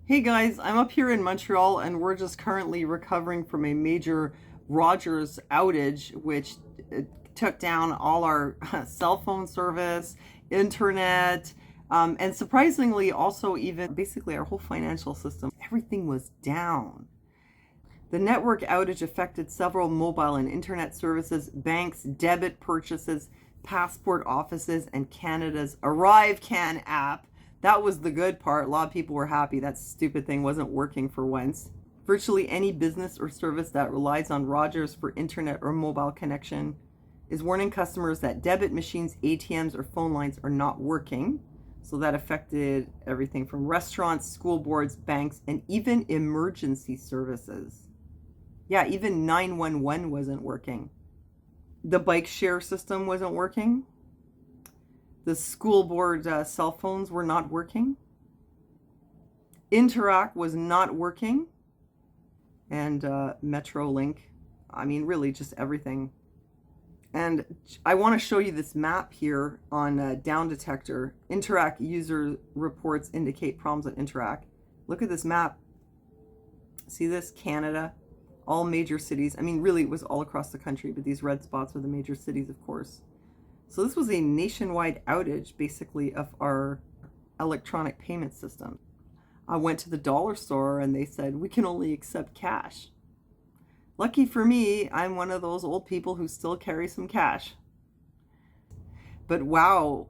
Hey guys, I'm up here in Montreal and we're just currently recovering from a major Rogers outage, which took down all our cell phone service, internet, and surprisingly also even basically our whole financial system. Everything was down. The network outage affected several mobile and internet services, banks, debit purchases, passport offices, and Canada's ArriveCan app. That was the good part. A lot of people were happy that stupid thing wasn't working for once. Virtually any business or service that relies on Rogers for internet or mobile connection is warning customers that debit machines, ATMs, or phone lines are not working. So that affected everything from restaurants, school boards, banks, and even emergency services. Yeah, even 911 wasn't working. The bike share system wasn't working. The school board cell phones were not working. Interac was not working. And Metrolink. I mean, really just everything. And I want to show you this map here on Down Detector. Interac user reports indicate problems at Interac. Look at this map. See this? Canada. All major cities. I mean, really, it was all across the country, but these red spots are the major cities, of course. So this was a nationwide outage, basically, of our electronic payment system. I went to the dollar store and they said, we can only accept cash. Lucky for me, I'm one of those old people who still carry some cash. But wow,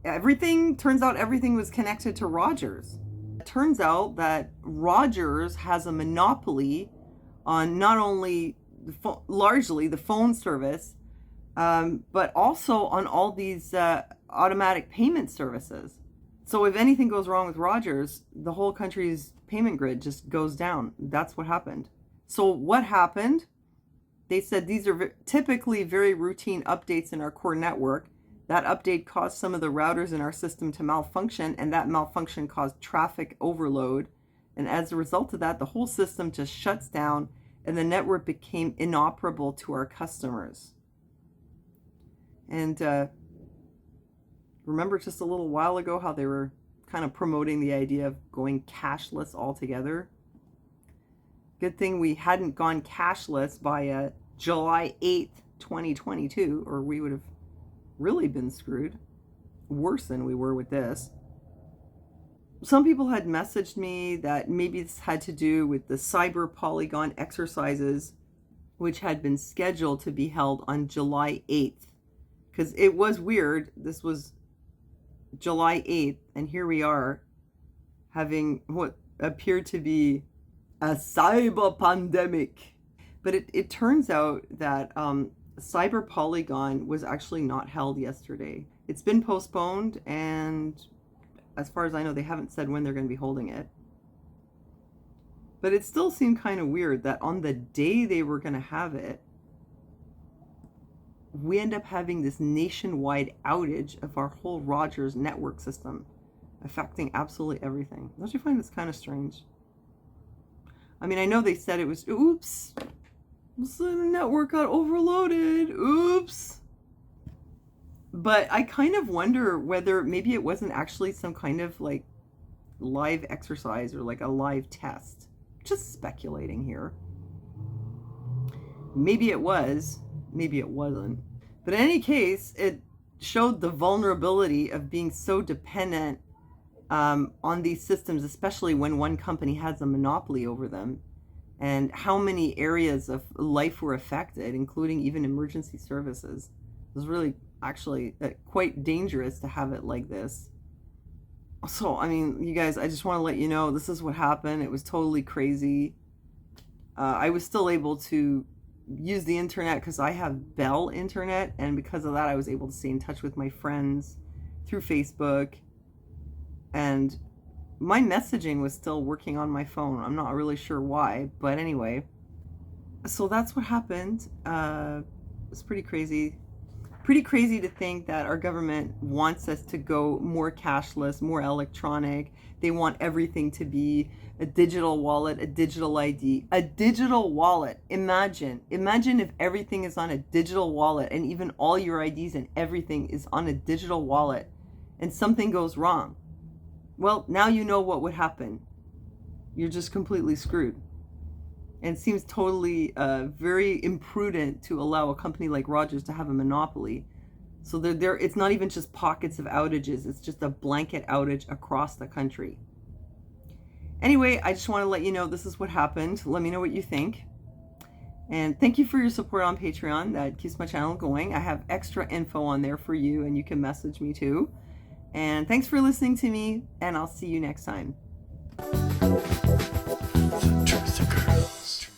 turns out everything was connected to Rogers. It turns out that Rogers has a monopoly on not only largely the phone service, but also on all these automatic payment services. So if anything goes wrong with Rogers, the whole country's payment grid just goes down. That's what happened. So what happened? They said these are typically very routine updates in our core network. That update caused some of the routers in our system to malfunction, and that malfunction caused traffic overload. And as a result of that, the whole system just shuts down and the network became inoperable to our customers. And remember just a little while ago how they were kind of promoting the idea of going cashless altogether? Good thing we hadn't gone cashless by July 8th, 2022, or we would have really been screwed. Worse than we were with this. Some people had messaged me that maybe this had to do with the CyberPolygon exercises, which had been scheduled to be held on July 8th. Because it was weird. This was July 8th, and here we are having what appeared to be a cyber pandemic. But it turns out that CyberPolygon was actually not held yesterday. It's been postponed, and as far as I know, they haven't said when they're going to be holding it. But it still seemed kind of weird that on the day they were going to have it, we end up having this nationwide outage of our whole Rogers network system, affecting absolutely everything. Don't you find this kind of strange? I mean, I know they said it was, oops, the network got overloaded, oops. But I kind of wonder whether maybe it wasn't actually some kind of like live exercise or like a live test. Just speculating here. Maybe it was, maybe it wasn't. But in any case, it showed the vulnerability of being so dependent on these systems, especially when one company has a monopoly over them, and how many areas of life were affected, including even emergency services. It was really actually quite dangerous to have it like this. So, I mean, you guys, I just want to let you know, this is what happened. It was totally crazy. I was still able to use the internet because I have Bell internet, and because of that I was able to stay in touch with my friends through Facebook, and my messaging was still working on my phone. I'm not really sure why, but anyway, so that's what happened. It's pretty crazy to think that our government wants us to go more cashless, more electronic. They want everything to be a digital wallet, a digital ID, a digital wallet. Imagine if everything is on a digital wallet, and even all your IDs and everything is on a digital wallet, and something goes wrong. Well, now you know what would happen. you're just completely screwed. And it seems totally very imprudent to allow a company like Rogers to have a monopoly. So it's not even just pockets of outages, it's just a blanket outage across the country. Anyway, I just want to let you know this is what happened. Let me know what you think. And thank you for your support on Patreon. That keeps my channel going. I have extra info on there for you, and you can message me too. And thanks for listening to me, and I'll see you next time. The Truth Girls.